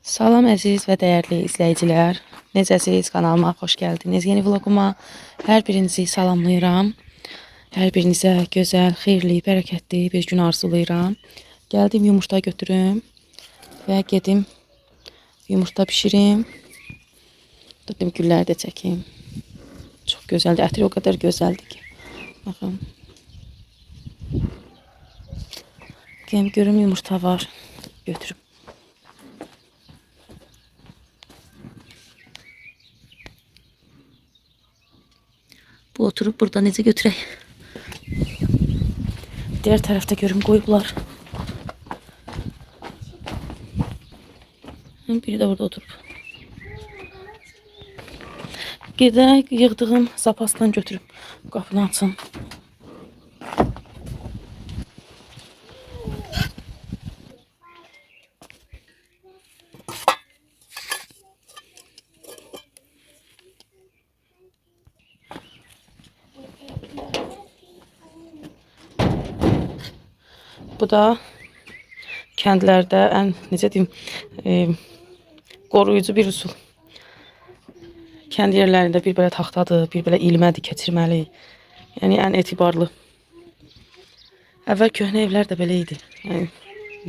Salam əziz və dəyərli izləyicilər. Necəsiz? Kanalıma xoş gəldiniz. Yeni vloguma hər birinizi salamlayıram. Hər birinizə gözəl, xeyirli, bərəkətli bir gün arzulayıram. Gəldim yumurta götürüm və gedim yumurta bişirim. Dedim gülləri də çəkim. Çox gözəldir. Ətri o qədər gözəldir ki. Baxın. Gəlin görüm yumurta var. Götürüm. Bu oturup burada necə götürək? Diğer tarafta görüm koyublar. Biri de burada oturup. Gedək yığdığım zapasdan götürüb qapını açın. Bu da kəndlərdə ən necə deyim, qoruyucu bir üsul. Kənd yerlərində bir belə taxtadır, bir belə ilmədir keçirməli. Yəni ən etibarlı. Əvvəl köhnə evlər də belə idi. Yəni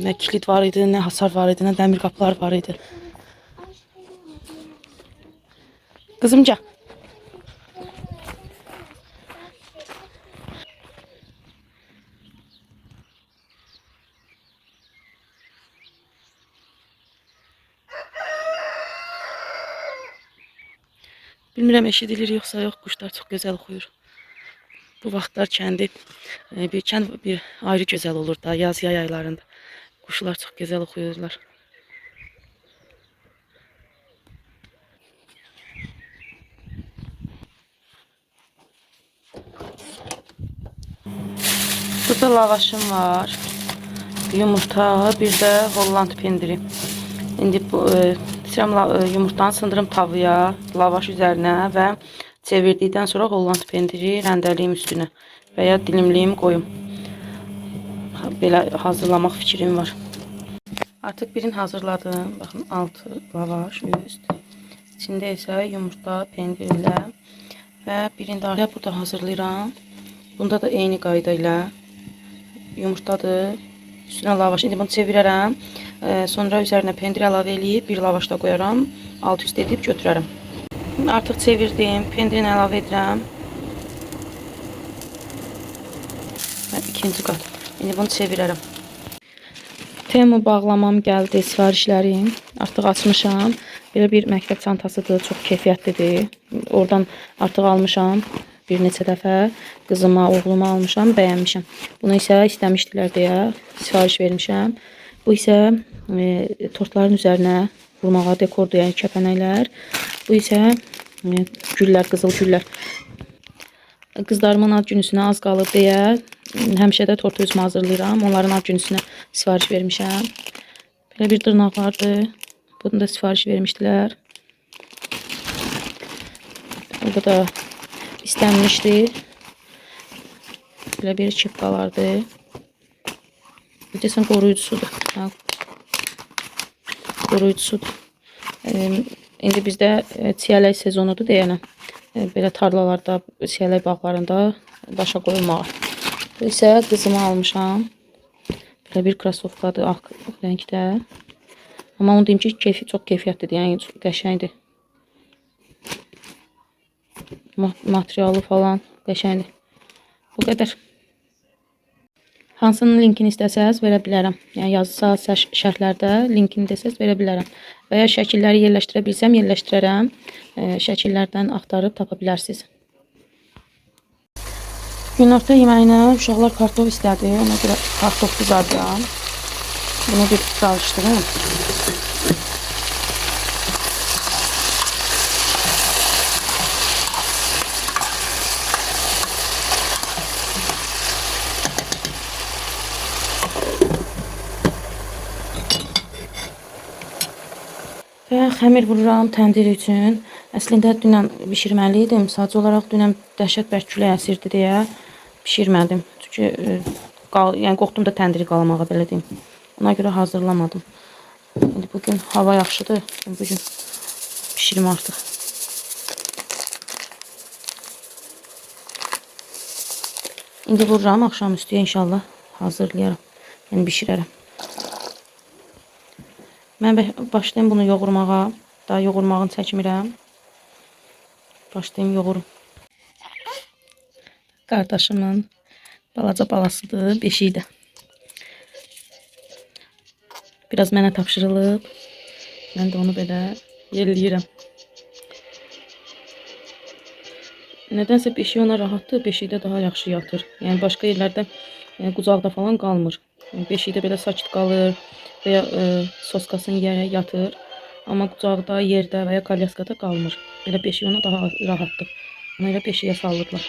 nə kilit var idi, nə hasar var idi, nə dəmir qapılar var idi. Qızımca. Bilmirəm eşidilir yoxsa yox, quşlar çox gözəl oxuyur. Bu vaxtlar kənd bir ayrı gözəl olur da, yaz-yay aylarında. Quşlar çox gözəl oxuyurlar. Burada lavaşım var. Yumurta, bir də Holland pendiri. İndi bu yumurtanı sındırım tavaya, lavaş üzərinə və çevirdikdən sonra Holland pendiri rəndəliyim üstünə və ya dilimliyim qoyum. Belə hazırlamaq fikrim var. Artıq birini hazırladım. Baxın, altı lavaş, üst. İçində isə yumurta, pendirlə və birini də burada hazırlayıram. Bunda da eyni qayda ilə yumurtadır. Üstünə lavaş. İndi bunu çevirərəm. Sonra üzərinə pendir əlavə edib bir lavaş da qoyaram. Alt üst edib götürərəm. Artıq çevirdim. Pendirini əlavə edirəm. Və ikinci qat. İndi bunu çevirərəm. Temu bağlamam gəldi, sifarişlərim. Artıq açmışam. Belə bir məktəb çantasıdır. Çox keyfiyyətlidir. Oradan artıq almışam. Bir neçə dəfə qızıma, oğluma almışam, bəyənmişəm. Bunu isə istəmişdilər deyə sifariş vermişəm. Bu isə tortların üzərinə vurmağa dekordur, yəni kəpənəklər. Bu isə güllər, qızıl güllər. Qızlarımın ad günüsünə az qalıb deyə həmişə də tortu özümə hazırlayıram. Onların ad günüsünə sifariş vermişəm. Belə bir dırnaq vardı. Bunu da sifariş vermişdilər. Burada da istənmişdi. Belə bir çipqalardı. Desən qoruyucusudur. Qoruyucusudur. İndi bizdə çiyələk sezonudur deyənəm. Belə tarlalarda, çiyələk bağlarında başa qoyulmağa. Bu isə qızıma almışam. Belə bir krasovkadır, ağ rəngdə. Amma onu deyim ki, çox keyfiyyətlidir, yəni çox qəşəngdir. Materialı falan qəşəngdir. Bu qədər. Hansının linkini istəsəz verə bilərəm. Yəni yazısa şərhlərdə linkini desəz verə bilərəm. Və ya şəkilləri yerləşdirə bilsəm yerləşdirərəm. Şəkillərdən axtarıb tapa bilərsiniz. Günorta yeməyinə uşaqlar kartof istədi. Ona görə kartof qızardıram. Bunu bir qarışdırım. Və xəmir vururam təndir üçün. Əslində dünən bişirməli idim. Sadəcə olaraq dünən dəhşət bərk külək əsirdi deyə bişirmədim. Çünki yəni qorxdum da təndiri qalamağa belə deyim. Ona görə hazırlamadım. İndi bugün hava yaxşıdır. Bugün pişirim artıq. İndi vururam axşamüstü inşallah hazırlayaram. Yəni bişirərəm. Mən başlayım bunu yoğurmağa. Daha yoğurmağını çəkmirəm. Başlayım yoğurum. Qardaşımın balaca balasıdır, beşiyi də. Biraz mənə tapşırılıb. Mən də onu belə yerləyirəm. Nədənsə beşiyi ona rahatdır, beşikdə daha yaxşı yatır. Yəni başqa yerlərdə qucaqda falan qalmır. Yəni beşikdə belə sakit qalır və ya soskasını yerə yatır. Amma qucaqda, yerdə və ya kalyaskada qalmır. Elə beşik ona daha rahatdır. Ona elə beşiyə salırlar.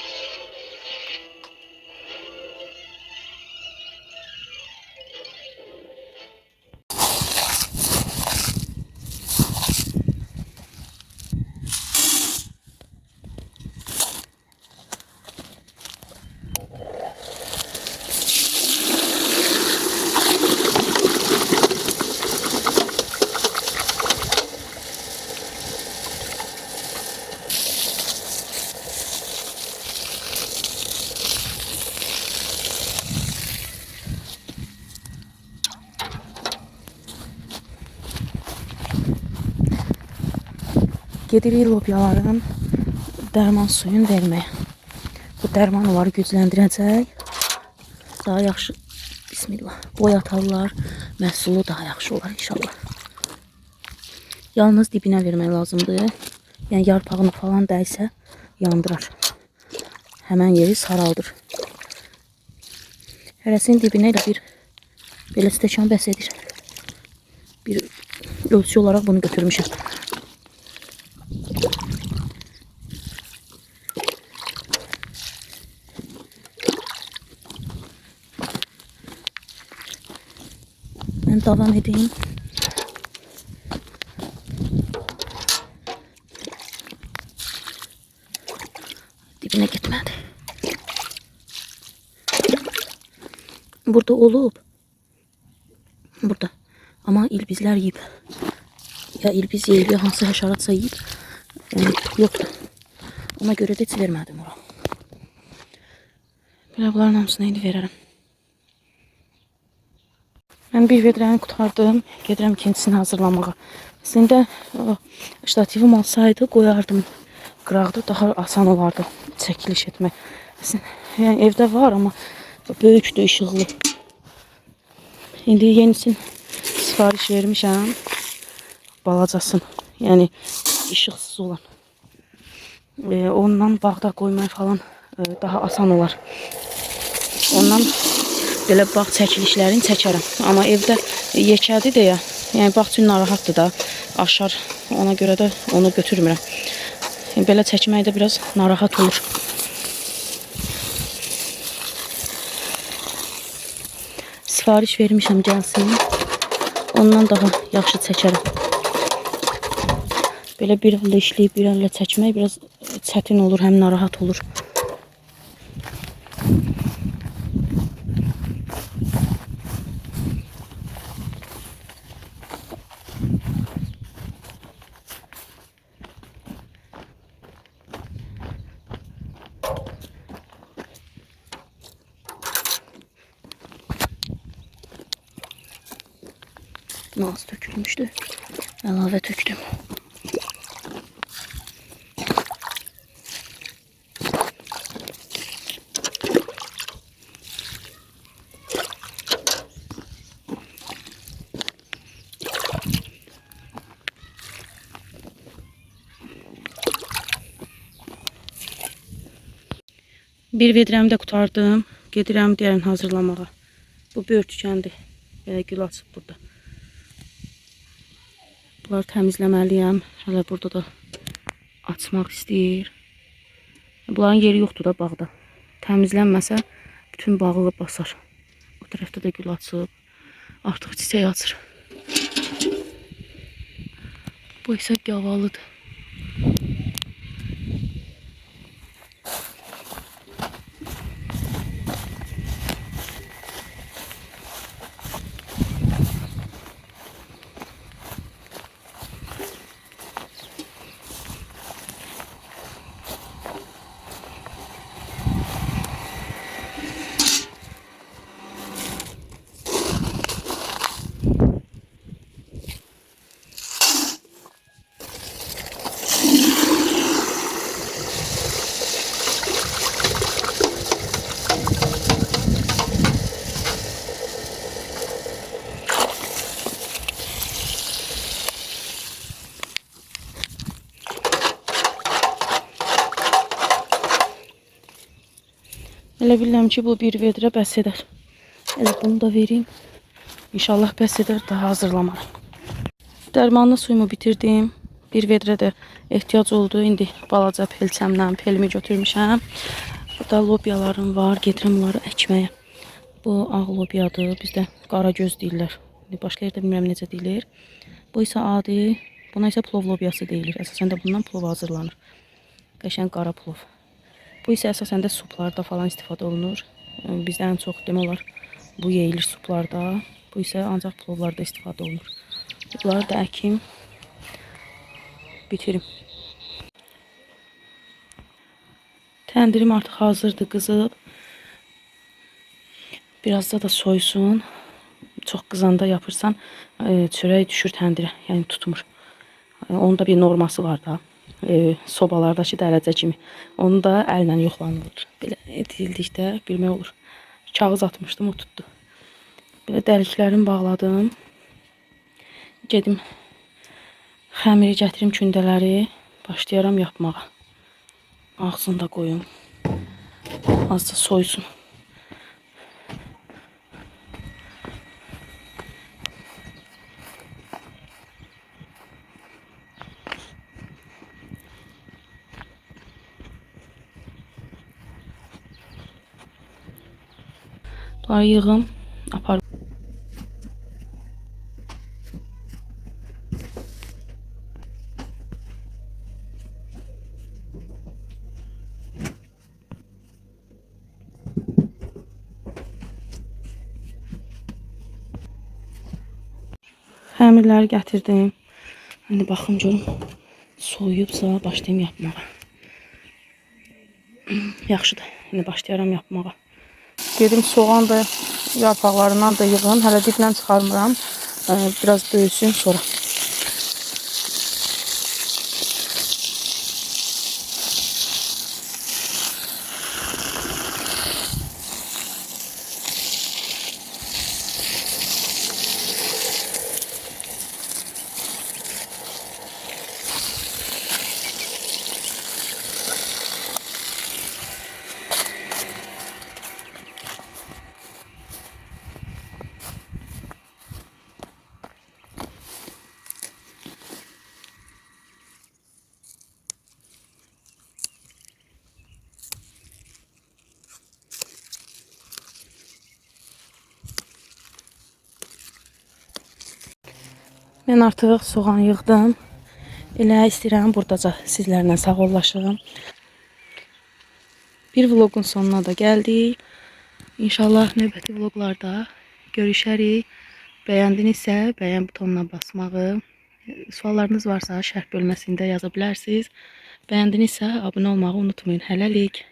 Gedirik lobyaların dərman suyunu verməyə. Bu dərman onları gücləndirəcək. Daha yaxşı, bismillah, boy atarlar. Məhsulu daha yaxşı olar inşallah. Yalnız dibinə vermək lazımdır. Yəni yarpağını falan dəysə yandırar. Həmən yeri saraldır. Hərəsinin dibinə elə bir belə stəkan bəs edir. Bir ölçü olaraq bunu götürmüşəm. Ben devam edeyim. Dibine gitmedi. Burada olub. Burada. Ama ilbizler yiyip. Ya ilbiz yeyip ya hansı həşəratsa yiyip. Yani yoktu. Ona göre de heç vermədim ora. Belə bunların hamısını indi verərəm. Mən bir vedrəni qutardım. Gedirəm ikincisini hazırlamağa. Əslində ştativim olsaydı qoyardım qıraqda, daha asan olardı çəkiliş etmək. Yəni evdə var, amma böyükdür, işıqlı. İndi yenisini sifariş vermişəm. Balacasın. Yəni işıqsız olan. Ondan bağda qoymaq falan daha asan olar. Ondan belə bağ çəkilişlərini çəkərəm. Amma evdə yekədir deyə, yəni bağ üçün narahatdır da, aşar. Ona görə də onu götürmürəm. Belə çəkməkdə biraz narahat olur. Sifariş vermişəm gəlsin. Ondan daha yaxşı çəkərəm. Belə bir əllə işləyib bir əllə çəkmək biraz çətin olur, həm narahat olur. Az tökülmüştü. Əlavə töktüm. Bir vedrəmi də qutardım. Gedirəm digərini hazırlamağa. Bu böyürtükəndir. Belə gül açıb burada. Bunları təmizləməliyəm. Hələ burada da açmaq istəyir. Bunların yeri yoxdur da bağda. Təmizlənməsə bütün bağı basar. O tərəfdə də gül açıb. Artıq çiçək açır. Bu isə gavalıdır. Elə bilirəm ki, bu bir vedrə bəs edər. Elə bunu da vereyim. İnşallah bəs edər, daha hazırlamaram. Dərmanlı suyumu bitirdim. Bir vedrə də ehtiyac oldu. İndi balaca pelçəmlə pelimi götürmüşəm. Burada lobyalarım var. Gedirəm onları əkməyə. Bu ağ lobyadır. Bizdə qara göz deyirlər. Başqa yerdə bilmirəm necə deyilir. Bu isə adi. Buna isə plov lobyası deyilir. Əsasən də bundan plov hazırlanır. Qəşəng qara plov. Bu isə əsasən də suplarda falan istifadə olunur. Bizdə ən çox demək olar bu yeyilir suplarda. Bu isə ancaq plovlarda istifadə olunur. Bunları da əkim. Bitirim. Təndirim artıq hazırdır, qızıb. Biraz da soysun. Çox qızanda yapırsan çörək düşür təndirə, yəni tutmur. Onun da bir norması var da. Sobalardakı dərəcə kimi. Onu da əllə yoxlanılır. Belə edildikdə bilmək olur. Kağız atmışdım, o tutdu. Belə dəliklərimi bağladım. Gedim xəmiri gətirim, kündələri başlayaram yapmağa. Ağzını da qoyum. Azca soysun. Bunları yığım, aparım. Xəmirləri gətirdim. İndi baxım görüm soyuyubsa başlayayım yapmağa. Yaxşıdır. İndi başlayaram yapmağa. Gedim soğan da yarpaqlarından da yığım. Hələ diblə çıxarmıram. Biraz böyüsün sonra. Mən artıq soğan yığdım. Elə istəyirəm buradaca sizlərlə sağollaşırım. Bir vlogun sonuna da gəldik. İnşallah növbəti vloglarda görüşərik. Bəyəndinizsə bəyən butonuna basmağı, suallarınız varsa şərh bölməsində yaza bilərsiniz. Bəyəndinizsə abunə olmağı unutmayın. Hələlik.